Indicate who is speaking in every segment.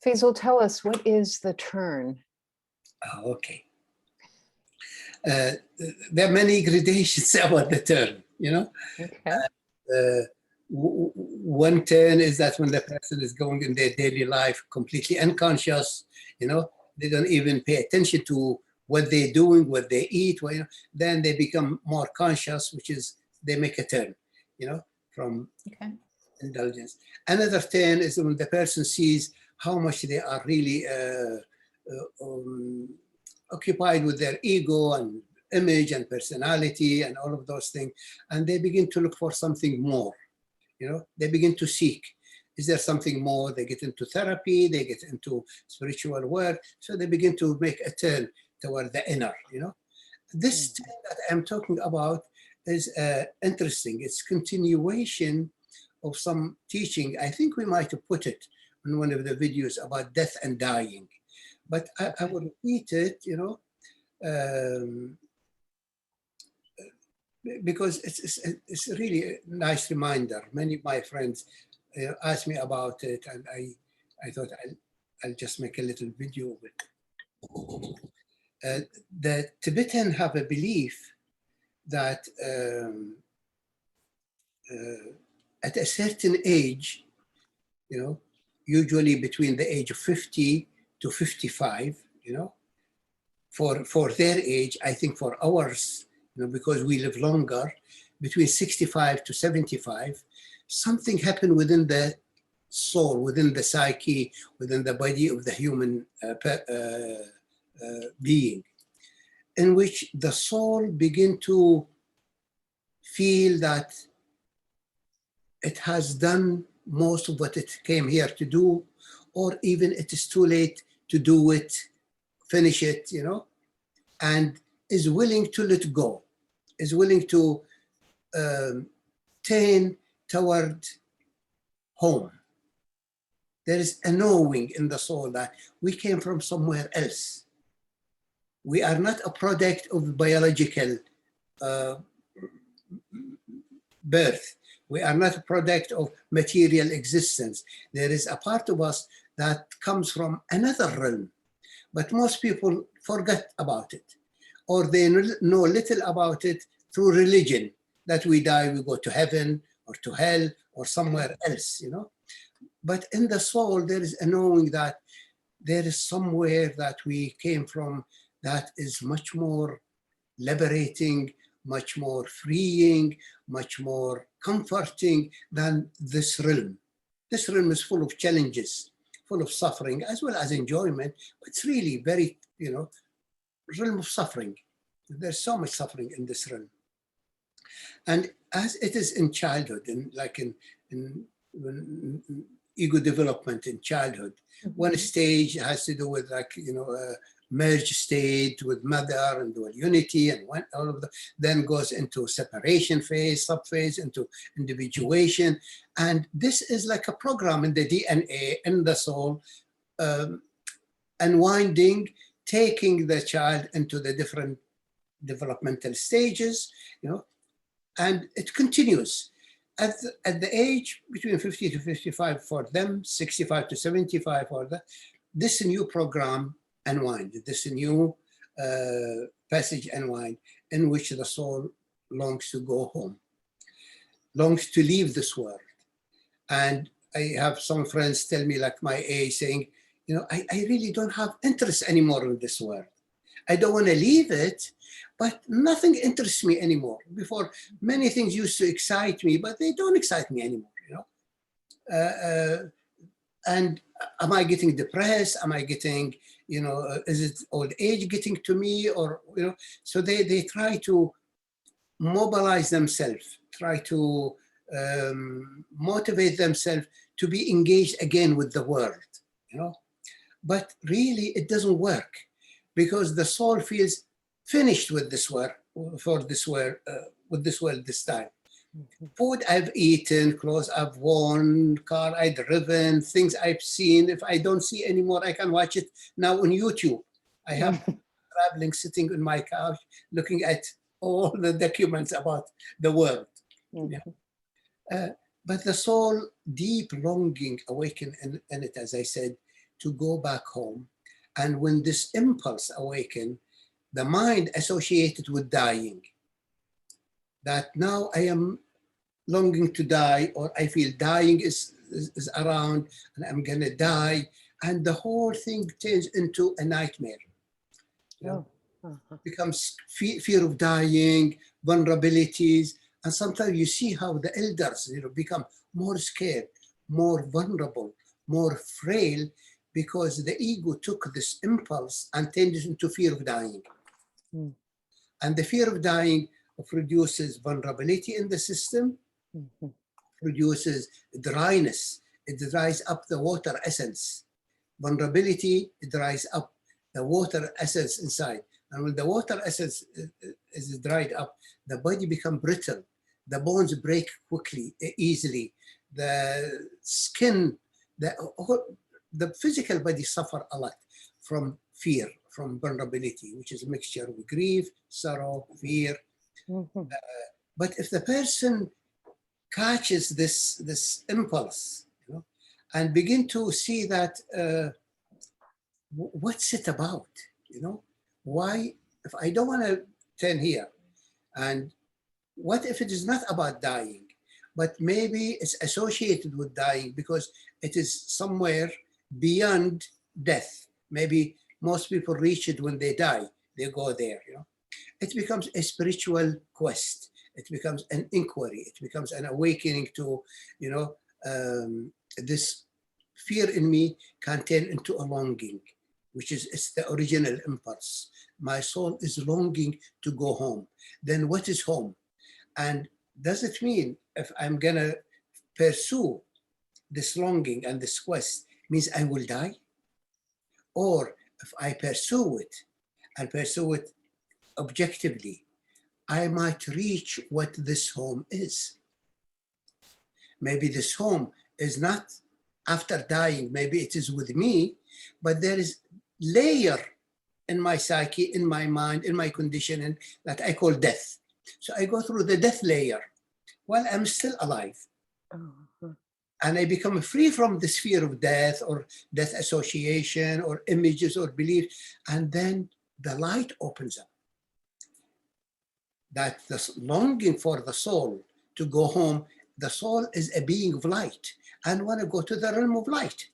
Speaker 1: Faisal, tell us, what is the turn?
Speaker 2: Okay. There are many gradations about the turn, you know.
Speaker 1: Okay.
Speaker 2: One turn is that when the person is going in their daily life completely unconscious, you know, they don't even pay attention to what they're doing, what they eat, well, you know, then they become more conscious, which is they make a turn, you know, from indulgence. Another turn is when the person sees how much they are really occupied with their ego and image and personality and all of those things, and they begin to look for something more. You know, they begin to seek. Is there something more? They get into therapy, they get into spiritual work, so they begin to make a turn toward the inner, you know. This turn that I'm talking about is interesting. It's continuation of some teaching. I think we might have put it in one of the videos about death and dying, but I will repeat it, you know, because it's really a nice reminder. Many of my friends asked me about it, and I thought I'll just make a little video of it. The Tibetan have a belief that at a certain age, you know, usually between the age of 50 to 55, you know, for their age, I think for ours, you know, because we live longer, between 65 to 75, something happened within the soul, within the psyche, within the body of the human being, in which the soul begin to feel that it has done most of what it came here to do, or even it is too late to do it, finish it, you know, and is willing to let go, is willing to turn toward home. There is a knowing in the soul that we came from somewhere else. We are not a product of biological birth. We are not a product of material existence. There is a part of us that comes from another realm, but most people forget about it, or they know little about it through religion, that we die, we go to heaven or to hell or somewhere else, you know. But in the soul, there is a knowing that there is somewhere that we came from that is much more liberating, much more freeing, much more comforting than this realm. This realm is full of challenges, full of suffering, as well as enjoyment, but it's really very, you know, realm of suffering. There's so much suffering in this realm. And as it is in childhood, in ego development in childhood, one stage has to do with, like, you know, merge state with mother and dual unity, and all of that, then goes into separation phase, subphase, into individuation. And this is like a program in the DNA, in the soul, unwinding, taking the child into the different developmental stages, you know, and it continues. At the age between 50 to 55 for them, 65 to 75 for them, this new program unwind, this new passage unwind, in which the soul longs to go home, longs to leave this world. And I have some friends tell me, like my age, saying, you know, I really don't have interest anymore in this world. I don't want to leave it, but nothing interests me anymore. Before, many things used to excite me, but they don't excite me anymore, you know. And am I getting depressed? Am I getting, you know, is it old age getting to me? Or, you know, so they try to mobilize themselves, try to motivate themselves to be engaged again with the world, you know. But really, it doesn't work, because the soul feels finished with this work, with this world this time. Food I've eaten, clothes I've worn, car I've driven, things I've seen. If I don't see anymore, I can watch it now on YouTube. I have traveling, sitting on my couch, looking at all the documents about the world. Yeah. But the soul, deep longing awaken in it, as I said, to go back home. And when this impulse awaken, the mind associated with dying, that now I am longing to die, or I feel dying is around and I'm gonna die. And the whole thing turns into a nightmare. You know, becomes fear of dying, vulnerabilities. And sometimes you see how the elders, become more scared, more vulnerable, more frail, because the ego took this impulse and turned it into fear of dying.
Speaker 1: Mm.
Speaker 2: And the fear of dying produces vulnerability in the system, produces dryness. It dries up the water essence. Vulnerability, it dries up the water essence inside. And when the water essence is dried up, the body becomes brittle. The bones break quickly, easily. The skin, the physical body suffer a lot from fear, from vulnerability, which is a mixture of grief, sorrow, fear. But if the person catches this impulse, and begin to see that what's it about, why, if I don't want to turn here, and what if it is not about dying, but maybe it's associated with dying because it is somewhere beyond death. Maybe most people reach it when they die, they go there, It becomes a spiritual quest. It becomes an inquiry. It becomes an awakening to, this fear in me can turn into a longing, which is it's the original impulse. My soul is longing to go home. Then what is home? And does it mean if I'm gonna pursue this longing and this quest means I will die? Or if I pursue it and pursue it objectively, I might reach what this home is. Maybe this home is not after dying, maybe it is with me, but there is layer in my psyche, in my mind, in my conditioning that I call death. So I go through the death layer while I'm still alive. And I become free from this fear of death or death association or images or beliefs. And then the light opens up. That the longing for the soul to go home, the soul is a being of light and want to go to the realm of light,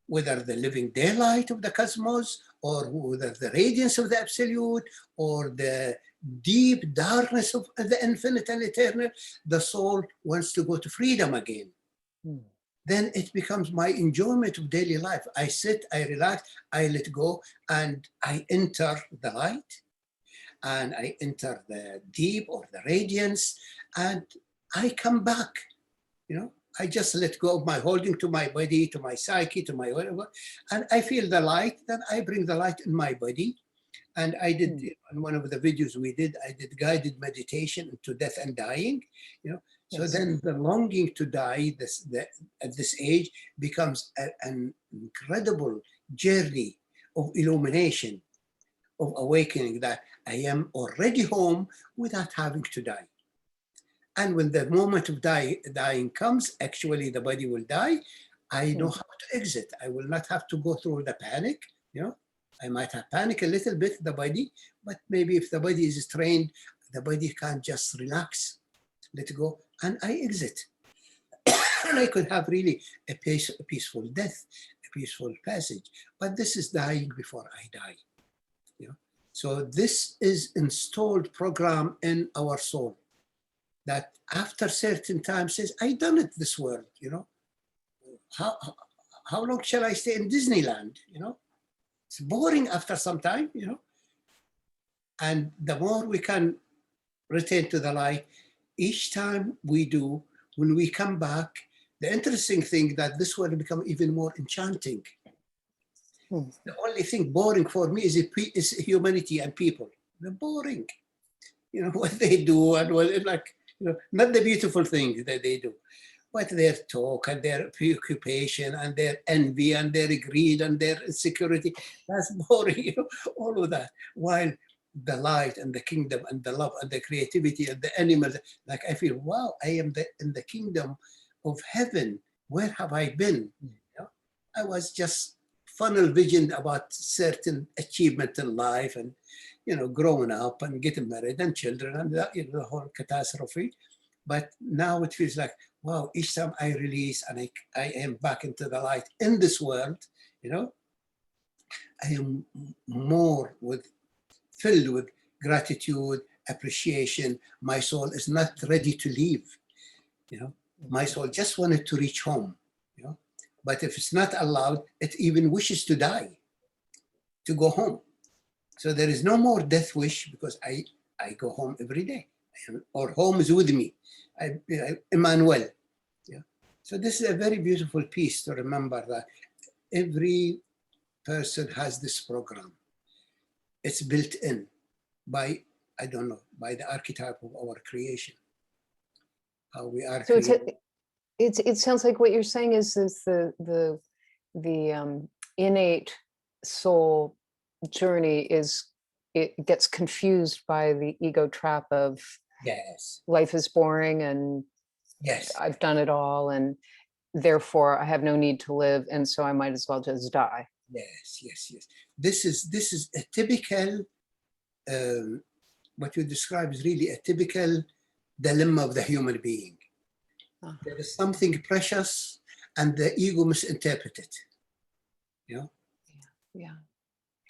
Speaker 2: whether the living daylight of the cosmos or whether the radiance of the absolute or the deep darkness of the infinite and eternal, the soul wants to go to freedom again. Then it becomes my enjoyment of daily life. I sit, I relax, I let go, and I enter the light, and I enter the deep or the radiance, and I come back, I just let go of my holding to my body, to my psyche, to my whatever, and I feel the light, then I bring the light in my body. And I did, in one of the videos we did, I did guided meditation into death and dying, So then the longing to die at this age becomes an incredible journey of illumination, of awakening that I am already home without having to die. And when the moment of dying comes, actually the body will die. I know how to exit. I will not have to go through the panic. I might have panic a little bit, the body, but maybe if the body is trained, the body can just relax, let go, and I exit. And I could have really a peaceful death, a peaceful passage. But this is dying before I die. So this is installed program in our soul that after certain time says, I done it this world, How long shall I stay in Disneyland, It's boring after some time, And the more we can return to the light, each time we do, when we come back, the interesting thing that this will become even more enchanting. The only thing boring for me is humanity and people. They're boring, what they do and not the beautiful things that they do, but their talk and their preoccupation and their envy and their greed and their insecurity. That's boring, all of that. While the light and the kingdom and the love and the creativity and the animals, I feel, wow, I am in the kingdom of heaven. Where have I been? I was just funnel vision about certain achievement in life and, growing up and getting married and children and the whole catastrophe. But now it feels like, wow, each time I release and I am back into the light in this world, I am more filled with gratitude, appreciation. My soul is not ready to leave. My soul just wanted to reach home. But if it's not allowed, it even wishes to die, to go home. So there is no more death wish because I go home every day, or home is with me. Emmanuel. So this is a very beautiful piece to remember that every person has this program. It's built in by, I don't know, by the archetype of our creation. How we are
Speaker 1: So
Speaker 2: created.
Speaker 1: it sounds like what you're saying is the innate soul journey it gets confused by the ego trap of
Speaker 2: Yes.
Speaker 1: life is boring and
Speaker 2: Yes.
Speaker 1: I've done it all and therefore I have no need to live and so I might as well just die.
Speaker 2: Yes. This is a typical, what you describe is really a typical dilemma of the human being. There is something precious and the ego misinterprets it.
Speaker 1: Yeah.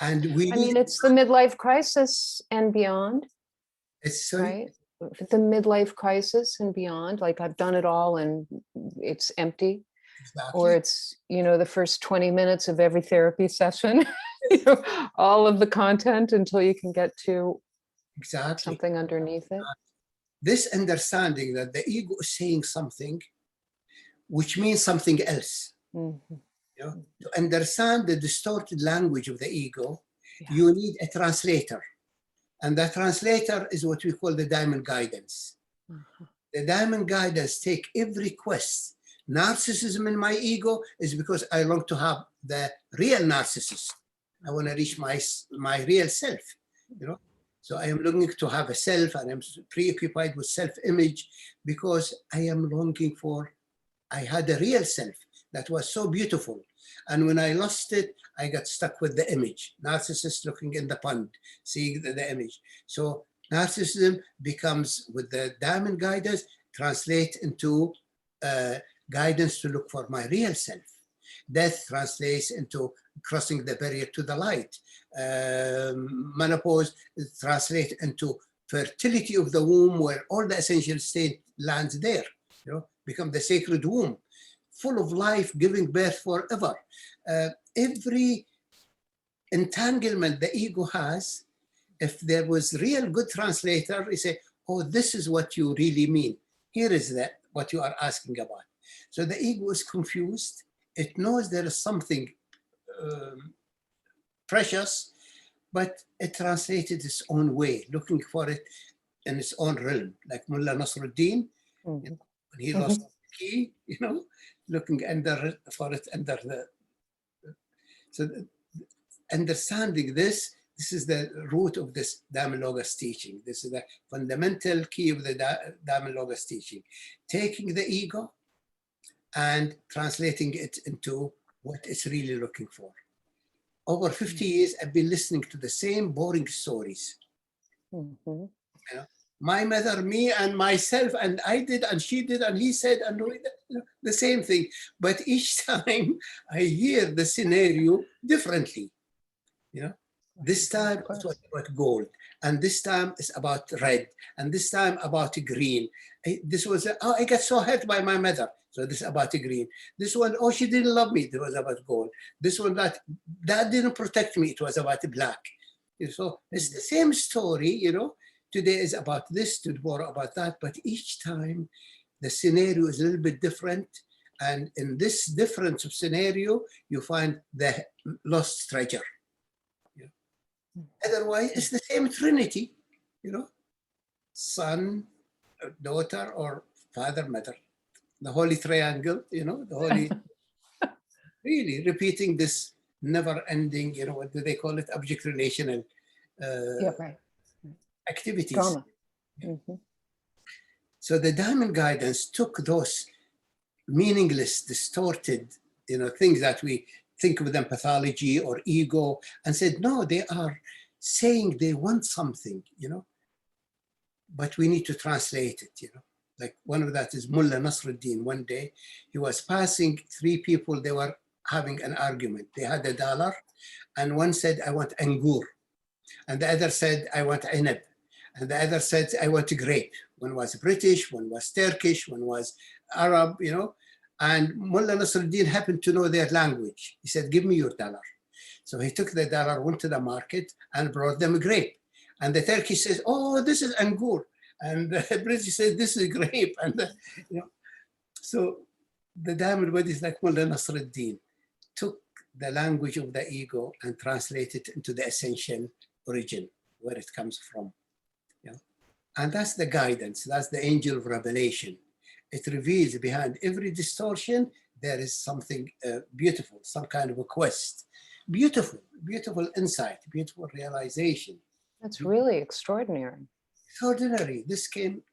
Speaker 2: And we
Speaker 1: I mean, it's the midlife crisis and beyond, right? The midlife crisis and beyond, like I've done it all and it's empty.
Speaker 2: Exactly.
Speaker 1: Or it's, the first 20 minutes of every therapy session, all of the content until you can get to something underneath it.
Speaker 2: This understanding that the ego is saying something which means something else.
Speaker 1: Mm-hmm.
Speaker 2: To understand the distorted language of the ego, you need a translator. And that translator is what we call the diamond guidance. The diamond guidance take every quest. Narcissism in my ego is because I long to have the real narcissist. I want to reach my real self, So I am longing to have a self and I'm preoccupied with self-image because I am longing I had a real self that was so beautiful. And when I lost it, I got stuck with the image. Narcissist looking in the pond, seeing the image. So narcissism becomes, with the diamond guidance, translate into guidance to look for my real self. Death translates into crossing the barrier to the light. Menopause translates into fertility of the womb, where all the essential state lands there, become the sacred womb, full of life, giving birth forever. Every entanglement the ego has, if there was real good translator, you say, oh, this is what you really mean. Here is what you are asking about. So the ego is confused. It knows there is something precious, but it translated its own way, looking for it in its own realm, like Mullah Nasruddin, when he lost the key, looking for it under the. So understanding this is the root of this Dhamma-Logos teaching. This is the fundamental key of the Dhamma-Logos teaching. Taking the ego and translating it into what it's really looking for. Over 50 years, I've been listening to the same boring stories. My mother, me, and myself, and I did, and she did, and he said, and the same thing. But each time I hear the scenario differently. This time it was about gold, and this time it's about red, and this time about green. This was, I got so hurt by my mother. So this is about green. This one, oh, she didn't love me. It was about gold. This one, that didn't protect me. It was about black. So it's the same story, Today is about this, tomorrow about that. But each time the scenario is a little bit different. And in this difference of scenario, you find the lost treasure. Otherwise, it's the same Trinity, son, daughter, or father, mother. The holy triangle, the holy, really repeating this never-ending, what do they call it? Object relational activities.
Speaker 1: Drama.
Speaker 2: So the diamond guidance took those meaningless, distorted, things that we think of them pathology or ego, and said, no, they are saying they want something, but we need to translate it, Like one of that is Mullah Nasruddin. One day he was passing three people, they were having an argument. They had $1, and one said, I want N.O.O.R. And the other said, I want Inab. And the other said, I want a grape. One was British, one was Turkish, one was Arab, And Mullah Nasruddin happened to know their language. He said, give me your $1. So he took the $1, went to the market and brought them a grape. And the Turkish says, oh, this is N.O.O.R. And the British said, this is grape. And, so the diamond bodies like Mullah Nasruddin took the language of the ego and translated it into the essential origin, where it comes from. And that's the guidance, that's the angel of revelation. It reveals behind every distortion, there is something beautiful, some kind of a quest. Beautiful, beautiful insight, beautiful realization.
Speaker 1: That's really extraordinary.
Speaker 2: Extraordinary. This came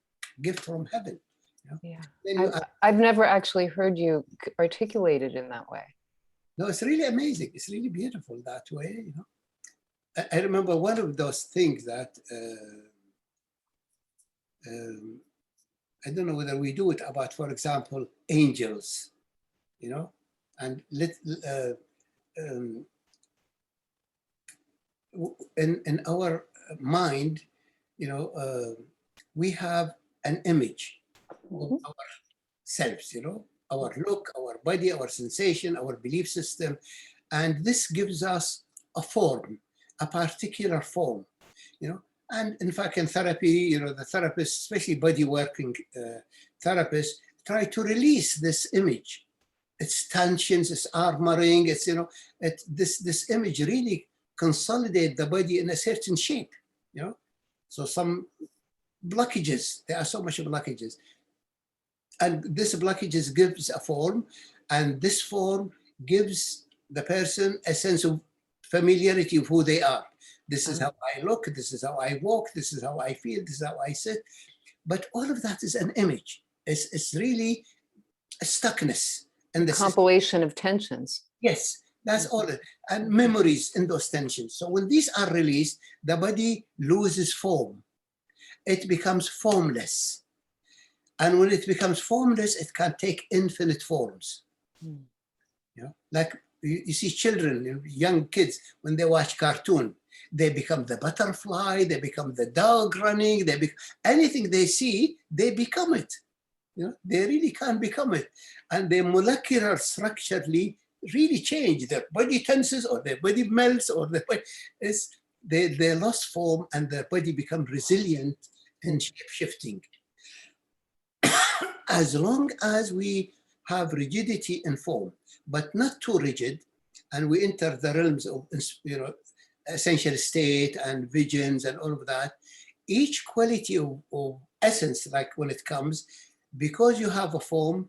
Speaker 2: gift from heaven.
Speaker 1: Yeah. I've never actually heard you articulate it in that way.
Speaker 2: No, it's really amazing. It's really beautiful that way. I remember one of those things that I don't know whether we do it about, for example, angels, and in our mind, we have an image of ourselves, our look, our body, our sensation, our belief system, and this gives us a form, a particular form, And in fact, in therapy, the therapists, especially body working therapists, try to release this image. Its tensions, its armoring, it's, this image really consolidate the body in a certain shape, So some blockages, there are so much blockages. And this blockages gives a form, and this form gives the person a sense of familiarity of who they are. This is how I look, this is how I walk, this is how I feel, this is how I sit. But all of that is an image. It's really a stuckness. And the
Speaker 1: compilation of tensions.
Speaker 2: Yes, that's all. And memories in those tensions. So when these are released, the body loses form. It becomes formless. And when it becomes formless, it can take infinite forms. Like you see children, young kids, when they watch cartoon, they become the butterfly, they become the dog running, anything they see, they become it. They really can become it. And their molecular structurally really change. Their body tenses or their body melts or they lost form and their body become resilient and shape-shifting. As long as we have rigidity in form, but not too rigid, and we enter the realms of essential state and visions and all of that, each quality of essence, like when it comes, because you have a form,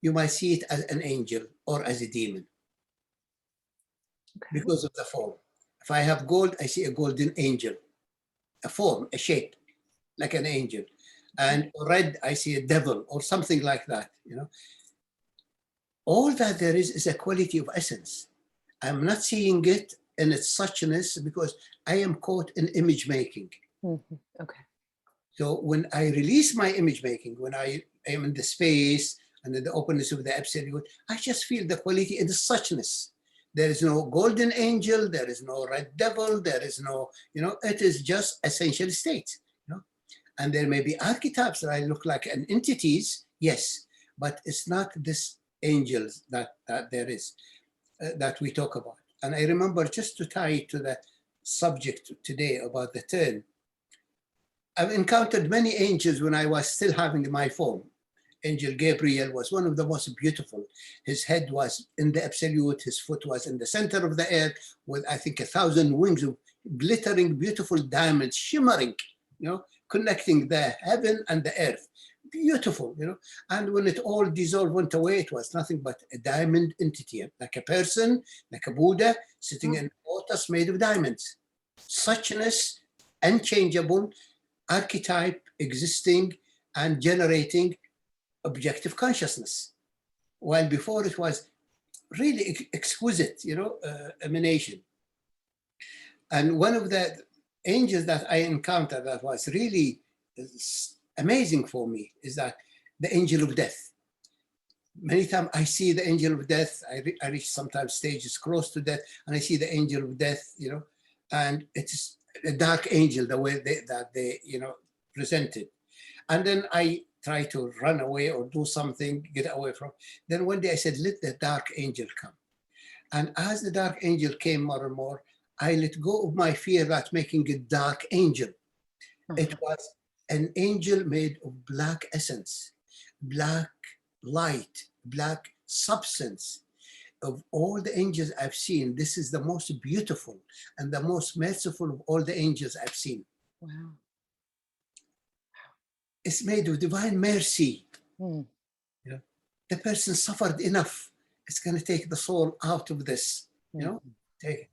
Speaker 2: you might see it as an angel or as a demon. Okay. Because of the form. If I have gold, I see a golden angel, a form, a shape, like an angel. And red, I see a devil or something like that, All that there is a quality of essence. I'm not seeing it in its suchness because I am caught in image making.
Speaker 1: Okay.
Speaker 2: So when I release my image making, when I am in the space and in the openness of the absolute, I just feel the quality in the suchness. There is no golden angel, there is no red devil, there is no, it is just essential state. And there may be archetypes that I look like an entities, yes, but it's not this angels that there is, that we talk about. And I remember, just to tie it to the subject today about the turn, I've encountered many angels when I was still having my form. Angel Gabriel was one of the most beautiful. His head was in the absolute, his foot was in the center of the earth with, I think, 1,000 wings of glittering, beautiful diamonds, shimmering, connecting the heaven and the earth. Beautiful, And when it all dissolved, went away, it was nothing but a diamond entity, like a person, like a Buddha, sitting in waters made of diamonds. Suchness, unchangeable, archetype existing and generating objective consciousness. While before it was really exquisite, emanation. And one of the angels that I encountered that was really amazing for me is that the angel of death. Many times I see the angel of death. I reach sometimes stages close to death, and I see the angel of death, and it's a dark angel the way that they present it. And then I try to run away or do something, get away from. Then one day I said, let the dark angel come. And as the dark angel came more and more, I let go of my fear that making a dark angel. It was an angel made of black essence, black light, black substance. Of all the angels I've seen, this is the most beautiful and the most merciful of all the angels I've seen.
Speaker 1: Wow.
Speaker 2: It's made of divine mercy.
Speaker 1: Hmm.
Speaker 2: The person suffered enough. It's going to take the soul out of this, take.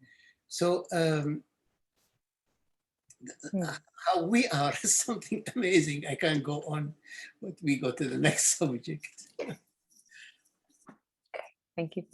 Speaker 2: So how we are is something amazing. I can't go on, but we go to the next subject.
Speaker 1: Thank you.